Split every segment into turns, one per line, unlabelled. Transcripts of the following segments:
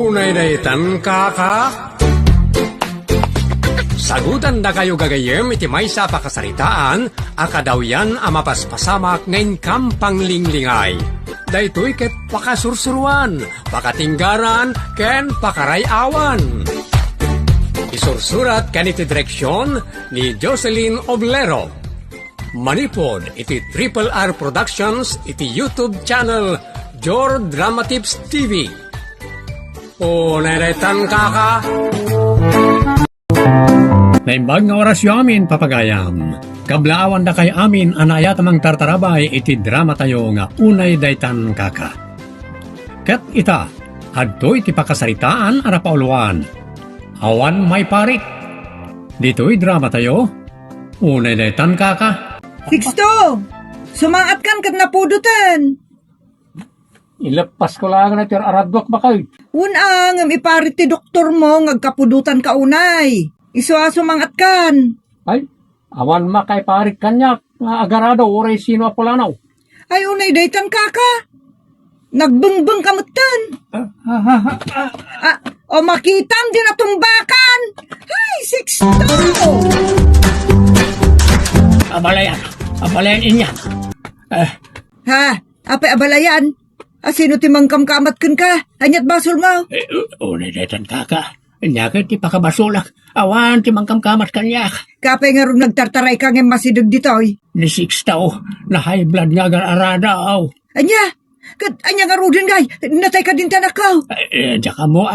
Unay daytan kaka. Sagutan na kayo gagayem iti maysa pakasaritaan, akadaw yan amapaspasamak ngayon kampang linglingay. Daytoy ket pakasursuruan, pakatinggaran, ken pakarayawan. Isursurat kaniti direksyon ni Jocelyn Oblero. Manipod iti Triple R Productions iti YouTube channel Jor Drama Tips TV. O naretan kaka. Naimbag nga orasyon amin papagayam. Kablaawan da kay amin anayat amang tartarabay iti drama tayo nga unay daytan kaka. Ket ita, adto iti pakasaritaan ara pauluan. Awan may parit. Dito'y drama tayo. Unay daytan kaka.
Sixto! Sumangat kan kat napudutan.
Ilapas ko lang na tir aradwak ba kayo?
Unang iparit ti doktor mo ngagkapudutan ka unay. Iswa sumangat kan.
Ay, awan makay parit kanyak. Agarado, oray sino apolanaw.
Ay unay daytan kaka. Nagbengbeng kamutan. O makitam din natumbakan. Ay, Sixto!
Abalayan inya.
Ha? Apay abalayan? Sino timang kamkamat kan ka? Anyat basol mo?
Unay daytan kaka. Nyakit ti pakabasulak. Awan ti mangkamkamat kanyak.
Kapay nga rin nagtartaray ka ng masidog ditoy.
Ni Sixto, na high blood nga agarada aw.
Anya? Anya nga rin gay. Natay ka din tanak ko.
Diyan ka mo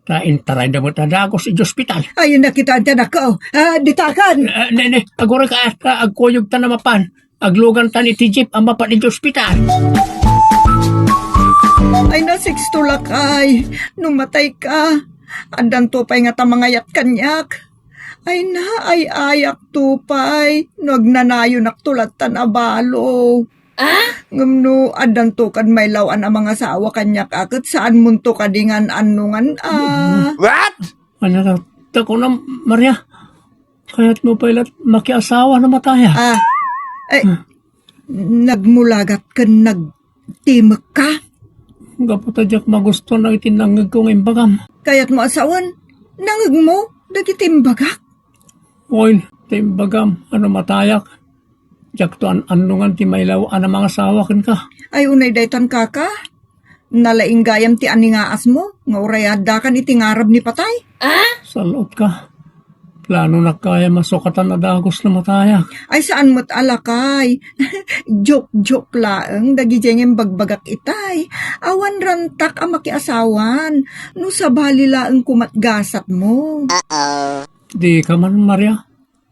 Taintaray na mo tadagos sa ospital.
Ayun na kita ang tanak ko. Ditakan.
Nene, agora ka agkuyog ta na mapan. Aglugan ta ni Tijip ang mapan sa ospital.
Ay na, Sixto lakay. Numatay ka. Andan tupay nga tamangayat kanyak. Ay na, ay ayak tupay. Nagnanayo naktulatan abalo. Ngumno, adan to kan may lawan ang mga sawa kanyak akit saan munto kadingan anungan
What?
Ano ko na, Maria? Kaya't mo pa ilat makiasawa na mataya.
Nagmulagat ka nagtimak ka?
Gapotadyak magusto na itinangag kong imbagam.
Kaya't mo asawan? Nangag mo? Dagitimbagak?
Oy, timbagam, ano matayak? Jak to anungan ti maylaw ang mga sawakin ka.
Ay unay daytan kaka. Nalaing gayam ti aningaas mo. Nga urayada kan itingarab ni patay.
Salot ka. Plano na kaya masukatan na dagos na matayak.
Ay saan mo't alakay. Joke laeng. Dagijeng bagbagak itay. Awan rantak ang makiasawan. No sabali laeng kumatgasat mo.
Di ka man, Maria.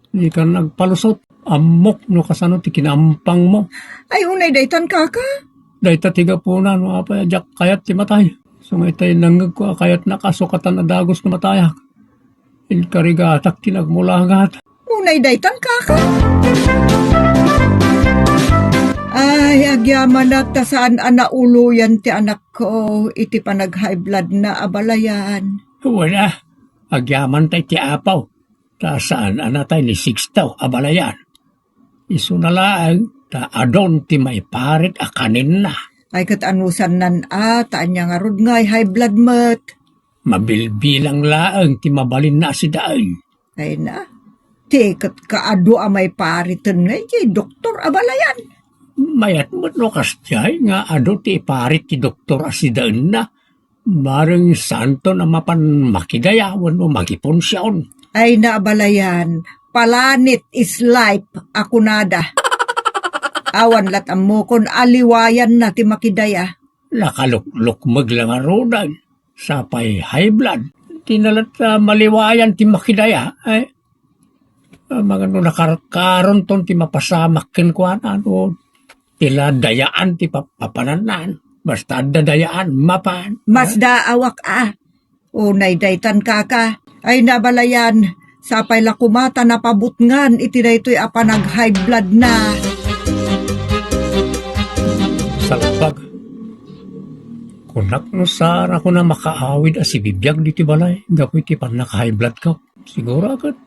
Di ka nagpalusot. Amok no kasano ti kinampang mo.
Ay unay daytan kaka.
Dayta tiga po na no apayadyak kayat ti matay. Sungay nangag ko kayat nakasukatan na dagos na matayak. Inkarigatak tinagmulagat.
Unay daytan kaka. Ay agyaman na tasaan anauluyan ti anak ko. Iti panag-high blood na abalayan.
Wala. Agyaman tay ti apaw. Tasaan anatay ni Sixto abalayan. Isunalaan ta adon ti may parit akanin na.
Ay katanusan nan taan niya nga rod ngay high blood mat.
Mabilbilang laang ti mabalin na si daan.
Ay na, tikat kaado may paritan ngay jay doktor abalayan.
Mayat mo't no kastiyay nga ado ti parit ti doktor asidaan na. Marang santo na mapan makidayawan o magiponsyon.
Ay na abalayan. Palanit is life, ako nada. Awan latam mo kon aliwayan na ti makidaya.
Nakalukluk maglangarodan. Sapay high blood. Tinalat maliwayan ti makidaya. Ay, mga no nakarkaron ton ti mapasamak kenkwanan o tila dayaan ti papananan. Basta dadayaan mapan.
Mas daawak Unay daytan kaka. Ay nabalayan. Sapay lakumata na pabutngan iti daytoy apanag high blood na.
Salpag. Kunak no sara ko na makaawid si bibiyag diti balay. Gapoy ti pan naka high blood ka. Siguro agad.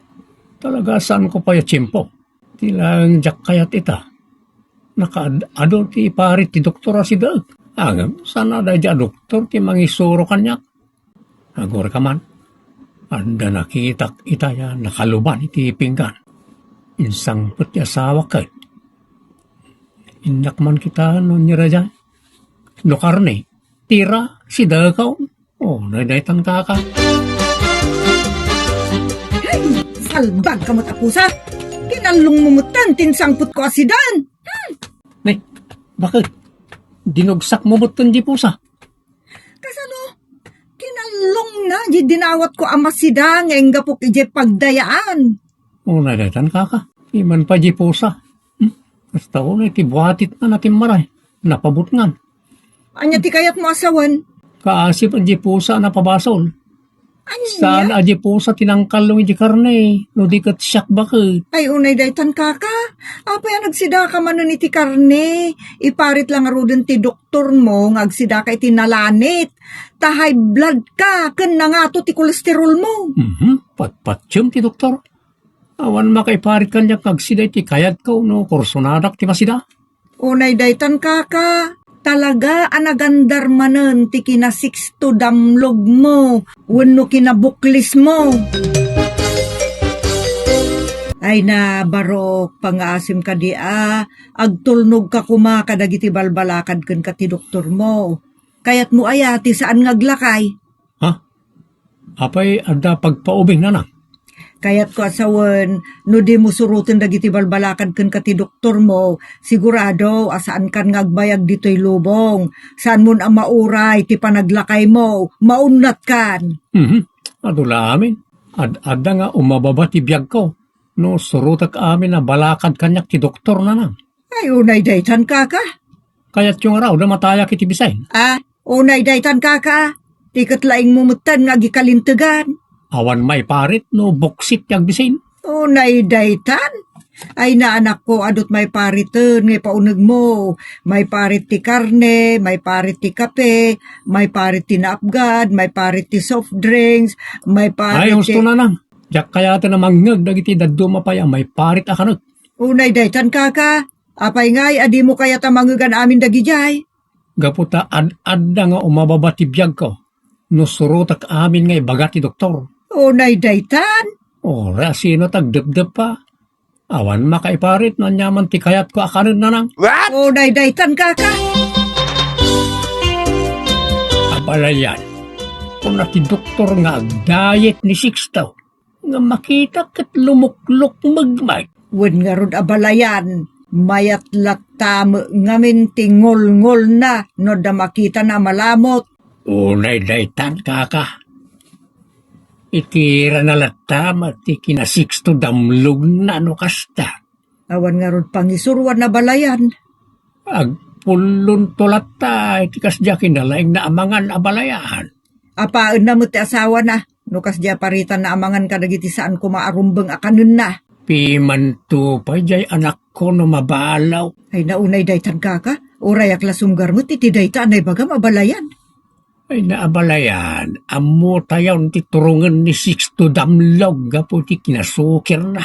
Talaga saan ko pa yatsimpo. Tilang jak kayat ita. Naka-ado ti parit ti doktora si Dag. Agam, sana da doktor ti mangisuro kanyak. Agor ka man. Anda nakitak itaya nakaluban iti pinggan. Insang pati asawa ka. Inak man kita no nirajan. No karne, tira, si dakaw. Oh, nadaytan ka.
Hey, salbag ka mo tapusa. Kinalong mumutan, tinsangput ko asidan.
Nay, bakit? Dinugsak mo buton di pusa.
Kasano, kinalong na, di dinawat ko amasidang, enggapok ije pagdayaan.
Oh, nadaytan ka. Iman pa di pusa. Basta ko na itibuhatit na natin maray. Napabutngan.
Anya ti kayat mo asawan?
Kaasip ang di pusa na pabasol.
Anya?
Saan ang di pusa tinangkal ng di karne. No di kat siyak bakit.
Ay unay daytan kaka. Apay ang nagsida ka man nun iti karne. Iparit lang arudin ti doktor mo, ngagsida ka iti nalanit. Ta high blood ka, ken na nga to ti kolesterol mo.
Patpatsyon ti doktor. Awan makaiparit kanya kagsida iti kayat ko no kursunadak ti masida.
Unay daytan kaka. Talaga anagandar manen ti kinasiksto damlog mo. Wenno kinabuklis mo. Ay na barok pangasim ka di agtulnog ka kuma kadagiti balbalakad ken ka ti doktor mo. Kayat mo ayati saan ngaglakay.
Ha? Apay ada pagpaubing na.
Kayat ko asawan, no di mo surutin dagiti balbalakad ken ka ti doktor mo, sigurado asaan kan ngagbayag dito'y lubong. Saan mo ang mauray ti panaglakay mo, maunat kan.
Adula amin. Adda nga umababa ti biyag ko. No surutak amin na balakad kanyak ti doktor na nang.
Ay unay daytan kaka.
Kayat yung raw na matayak iti bisay.
Unay daytan kaka. Tikat laing mumutan nga gikalintegan.
Awan may parit no boksit yung bisin.
Unay daytan? Ay na anak ko adot may pariten ngay pauneg mo. May parit ti karne, may parit ti kape, may parit ti naapgad, may parit ti soft drinks, may parit
Ay, gusto na nang. Diyak kaya ito na mangyag dagiti daddo mapaya may parit akanot.
Unay daytan kaka. Apay ngay adi mo kaya tamangugan amin dagijay.
Gaputa adda nga umababa ti biyag ko. No surutak amin ngay bagat ti doktor.
Unay daytan?
Ora, sino tagdebdeb pa? Awan makaiparit na nyaman ti kayat ko akanin na nang.
Unay daytan kaka.
Abalayan. Kung na ti doktor nga diet ni Sixto, nga makita kat lumuklok magmay.
Wen nga rod abalayan. Mayat latam ngamin tingol-ngol na no da makita na malamot.
Unay daytan kaka. Itira na latam at ikinasixto damlog na no kasta.
Awan nga rod pangisurwan na balayan.
Agpulon tulata itikas diya kinalaing na amangan abalayan.
Apaan na mo ti asawa na. Nukas diya paritan na amangan kadagiti saan kumaarumbeng akanun na.
Pimanto pa jay anak ko no mabalaw.
Ay naunay daytan kaka. Uray aklasum garmot iti daytan ay bagam abalayan.
Ay naabalayan, amo tayaw ti turungan ni Sixto damlog gapo ti kinasukir na.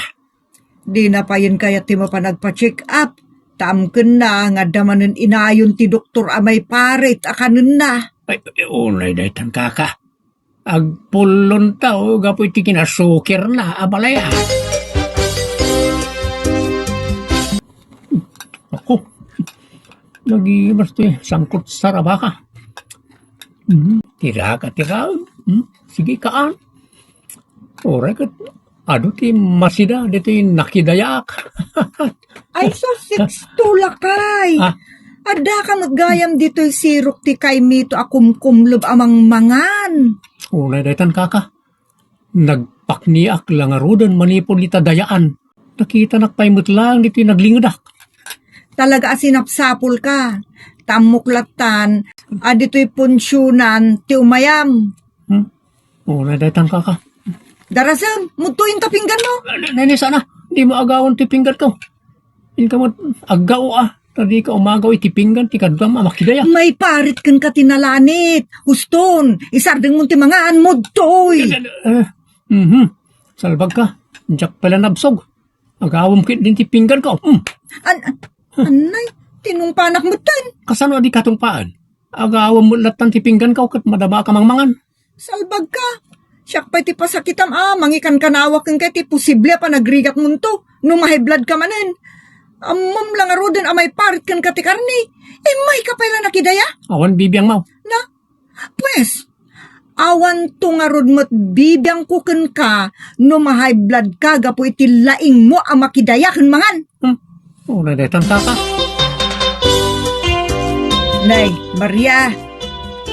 Di na pa yun kaya ti mo pa nagpa-check up. Tamken na nga damanen inayon ti doktor amay parit akanun na.
Ay, unay daytan kaka. Agpulon tao gapo ti kinasukir na abalayan. Ako, nag-iibas ti sangkot sa rabaka. Tira ka. Sige kaan. Oray ka. Ado ti masida, dito yung nakidayak.
Ay so Sixto lakay. Ada ka maggayam dito'y sirok ti kay mito akumkumlob amang mangan.
Unay daytan kaka. Nagpakniak lang arudan manipon ita dayaan. Nakita nakpaimot lang dito yung naglingadak.
Talaga asinapsapul ka. Tamuklatan, adito'y punsyonan, ti umayam.
Unay daytan kaka.
Darasam, mutuin tapinggan mo.
Nene sana, di mo agawan ti pinggan ko. Hindi ka mo agaw Tadi ka umagaw itipinggan, ti kadam amakidaya.
May parit kan ka tinalanit. Huston, isardeng mo ti mga anmod to'y.
Salbag ka, diyak pala nabsog. Agawam kit din ti pinggan ko.
Anay, tinungpanak mo tan.
Kasano di katungpaan? Agawam mo latan ti pinggan ko kat madama ka mangmangan.
salbag ka. Siyak pa iti pasakitam mangikan kanawak kang kay ti posible pa nagrigat mo to. No mahiblad ka manen. Amam lang aroden amay parit kan kati karni. May kapay nakidaya?
Awan bibiyang mau.
Na, pues, awan to nga rod mo't bibiyang kuken ka no ma-high blood ka gapo iti laing mo ang makidaya ken mangan.
Unay daytan kaka.
Nay, Maria,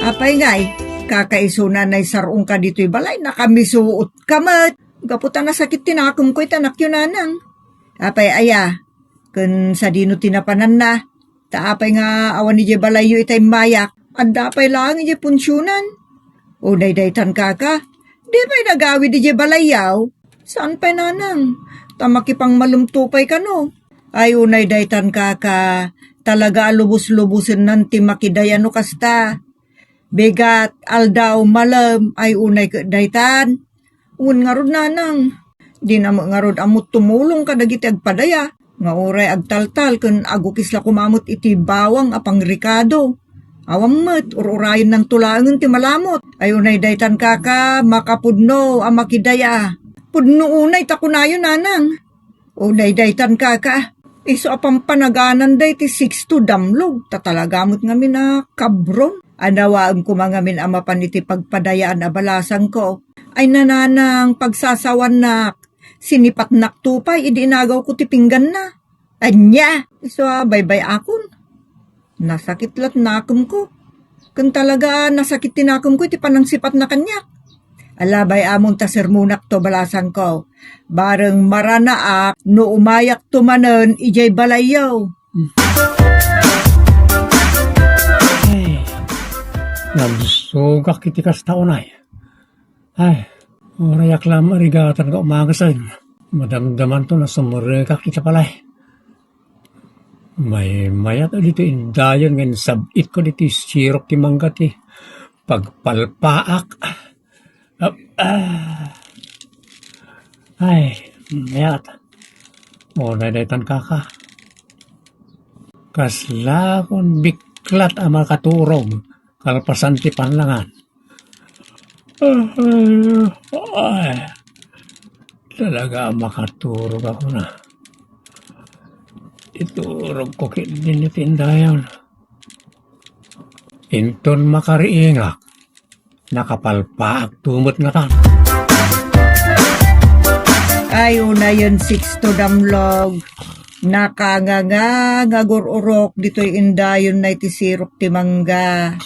apay ngay, kakaisuna nay sarong ka dito'y balay, nakamisuot ka mat. Gaputan na sakit tinakom ko'y tanak yun nanang. Apay aya, kun sa dino tinapanan na, taapay nga awan ni balay yu itay mayak, at dapay lang iti punsyonan. O daydaytan kaka, di pa'y nagawi di balayaw? Saan pa'y nanang? Tamakipang malumtupay ka no? Ay unay daytan kaka, talaga lubos-lubusin nanti makidaya no kasta. Begat, aldaw, malam, ay unay daytan. Un nga rod nanang, di na nga rod amot tumulong ka dagiti agpadaya. Nga oray agtaltal kun agukis la kumamot iti bawang apang rikado. Awam met, ururayin ng tulangan ti malamot. Ayunay daytan kaka, makapudno, ang makidaya. Pudno unay, takunayo nanang. Unay daytan kaka, iso apang panaganan day ti 6 damlo. Tatalagamot ngamin na kabron. Anawaan ko mga min amapan iti pagpadayaan abalasan ko. Ay nananang pagsasawan nak, sinipat nak tupay, idinagaw ko ti pinggan na. Anya, iso baybay akon. Nasakit lat nakum ko. Kung talaga nasakit tinakum ko, iti panangsipat na kanya. Alabay among tasermunak to balasan ko. Bareng maranaak, no umayak tumanon, ijay balayaw.
Ay, nabsugak iti kastaunay. Ay, orayak lang marigatan ka umaga sa'yo. Madamdaman to na sumurekak kita palay. May mayat dito indayon ngayon sabit ko dito sirok ti manggati. Pagpalpaak. Ay, mayat. O nadaytan kaka. Kasla kon biklat ang makaturog. Kalpasan ti panlangan. Ay, talaga makaturog ako na. Iturog ko din itindayan. Inton makariingak, nakapalpaak tumot nga tan.
Ay, una yun 6 to damlog. Nakanganga, ngagururok, dito'y indayon na iti sirop ti mangga.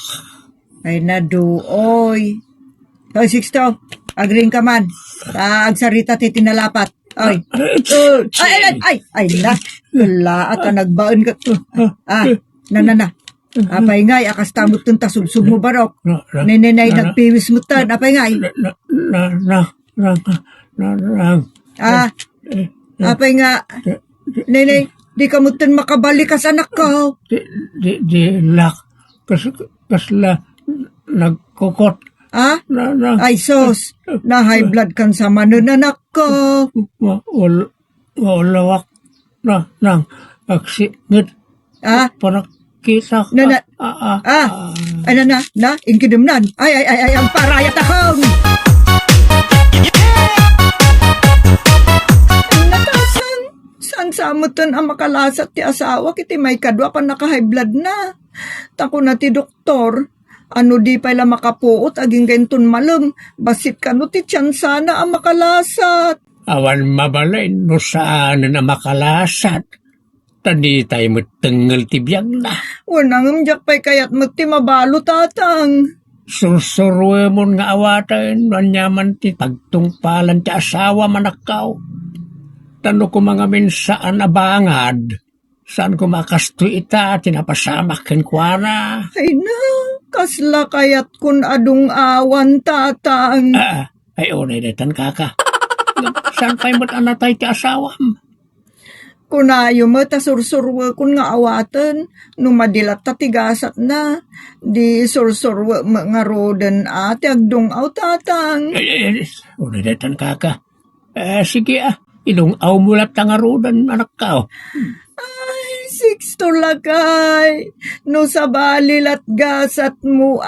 Ay, naduoy. Ay, 6 to, agring ka man. Agsarita ti tinalapat. Ay, ay, na. Wala at nagbaon ka. Na. Apay ngay, akas tamot tun tasubsub mo barok. Nenenay nagpiwis mo tan, apay ngay. Apay nga, nenay, di ka mo tan makabalik as anak ko.
Di lak, kasla, nagkukot.
Ay sos, na high blood kan sa manon anak ko.
Walawak nang aksingit. Panakita ka.
Ano na, ingkidumnan. Ay, ang parayat akong. Natasan, saan samutan ang makalasat ti asawa, kiti may kadwa pa naka-high blood na. Tako na ti doktor, ano di pala makapuot, aging gentun malam, basit ka no ti tiyan sana ang makalasat.
Awan mabalay no saan na makalasat. Tadi tayo matengel ti biyag na.
Wanang amjak pa'y kayat mati mabalo tatang.
Susuruwe mo nga awatan, nanyaman ti pagtungpalan ti asawa manakaw. Tano ko mga minsaan abangad, saan ko makasto ita, tinapasamak kenkwana.
Ay na, kasla kayat kun adung awan tatang.
Ay unay detan kaka. Saan kayo matanatay ti asawam?
Kunayo mo ta sursurwe kun nga awatan, numadilat ta tigasat na, di sursurwe nga roden ati agdung aw tatang.
Unay detan kaka. Sige ilong aw mulat nga roden anak ka.
Ay, 6 to lakay, no sa balilat gasat mo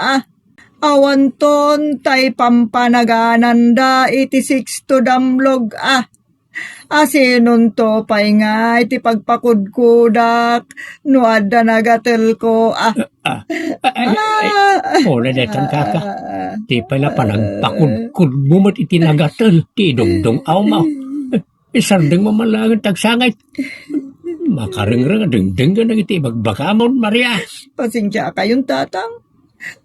Awanton tay pampanaganan iti 6 damlog Asinon to pay nga iti pagpakudkudak no adda nagatel ko
Una daytan kaka. Di pala panagpakudkud mo mat iti nagatel. Ti dungdung awmaw. Isardeng mo malangan tagsangay. Makarengreng dengdeng ka nang iti bagbakamon, Maria.
Pasensya kayong tatang.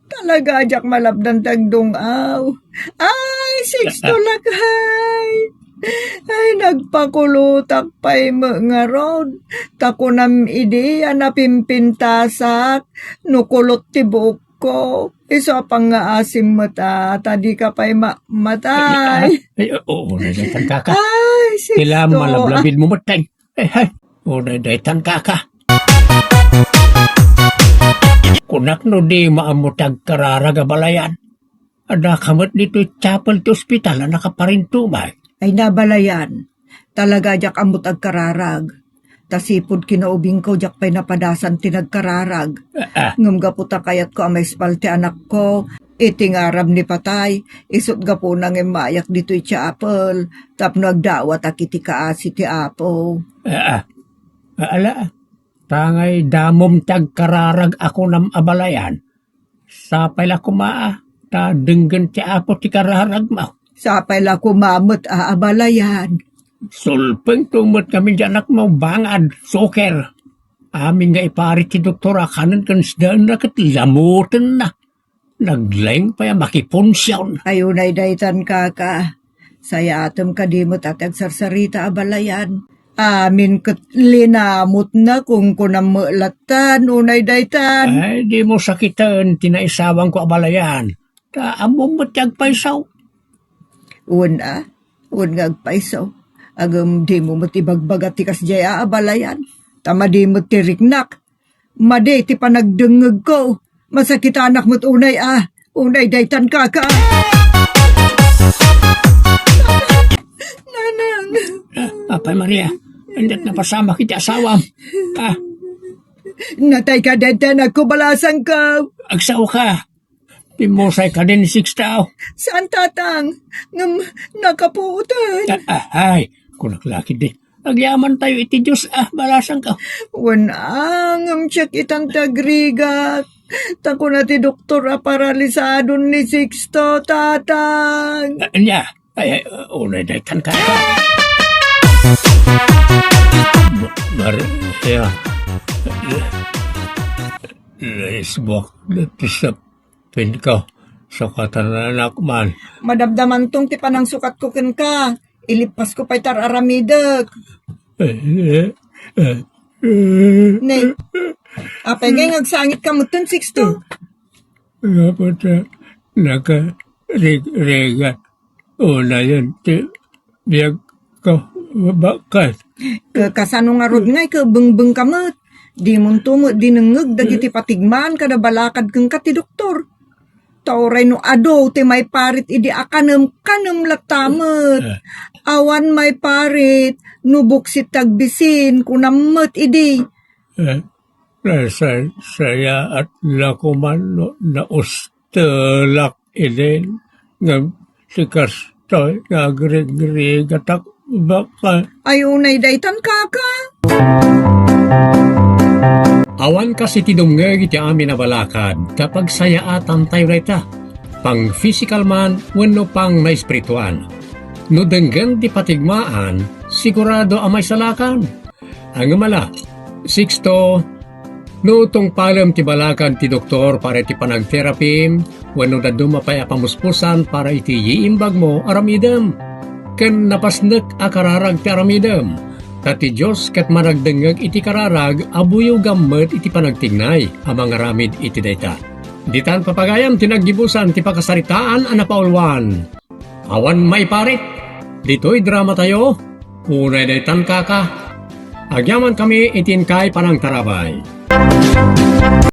Talaga ajak malabdan tagdungaw. Ay, 6 lakay. Ay, nagpakulutak pa'y mga rod. Takunam idi, anapimpintasak. Nukulot ti buok ko. Iso pang nga asim mata. Tadi ka pa'y matay.
Oo, nadaytan kaka.
Ay, 6
Tila malablabid mo matay. Oo, nadaytan kaka. Kunak no di maamutag kararaga balayan. Ada kamat dito chapel ti ospital na nakaparintumay.
Ay nabalayan. Talaga jak amot ag kararag. Tasipod kinaubing ko jak pa'y napadasan tinagkararag. Ngam gaputa kayat ko amay spalte anak ko. Iting arab ni patay. Isot gapo nang emayak dito chapel. Tapno agdawat akiti kaasi ti apo.
Ala, tangay damom tagkararag ako ng abalayan. Sapay la kumaa, ta denggan ti apo ti kararag mo.
Sapay la kumamot aabalayan.
Sulpeng tumot kami di anak mo bangad, soker. Amin nga ipari ti doktora kanan kan sidaan na katilamutan na. Naglaing pa ya makiponsyaw.
Ayunay daytan kaka. Saya atom kadimot at agsarsarita abalayan. Amin kat linamot na kung kunamulatan unay daytan.
Ay, di mo sakitan, tinaisawang ko abalayan. Ta amom mo tiyagpaysaw.
Una nga agpaisaw. Agam di mo matibagbagat ti kasjaya abalayan. Tama di mo tiriknak. Madi ti panagdengeg ko. Masakit anak mo't unay Unay daytan kaka. Nanang.
Apay Maria, hindi na pasama kita asawam.
Natay ka daytan ako balasang ka.
Agsaw ka. Timusay ka din 6 tao.
Saan tatang? Nakapuutan.
Ay, kunaklaki din. Agyaman tayo iti Diyos, balasang ka.
Wanang check itang tagrigat. Tako na ti doktor paralisado ni Sixto, tatang.
Anya, unay daytan ka. Maria, laisbok na tisapin ka sa katananak man.
Madamdaman tong ti panang sukat ko ken ka. Ilipas ko pa'y tararamidag. Nay, apay ngay ngagsangit ka mo ton, Sixto.
Kapata, naka-rega. Una yan, biyag ka, bakat.
Kasano nga rod ngay, kabeng-beng kamot. Di mong tumot, di nangag, dagiti patigman, kada balakad kang kati doktor. Tauray no ado, ti may parit, idi kanam latamot. Awan may parit, nubok si tagbisin, kunamot, idi.
Nasa saya at lakuman na ustelak idin ng sikas to'y nagrig-rig atak baka.
Ayunay daytan kaka.
Awan kasi tidumngeg iti amin na balakad kapag sayaatan tayo reta. Pang physical man, wano pang may spirituan. No denggan di patigmaan, sigurado amay salakan. Ang mala, Sixto, no tong palam ti balakad ti doktor para ti panagtherapy, wano da dumapay apamuspusan para iti yiimbag mo aramidem. Ken napasnek akararag ti aramidem. Tati Diyos kat managdengag iti kararag, abuyo gammet iti panagtignay, amang aramid iti dayta. Ditan papagayam tinaggibusan ti pakasaritaan anapaulwan. Awan may parit, dito'y drama tayo, unay daytan kaka. Agyaman kami itin kay panang tarabay.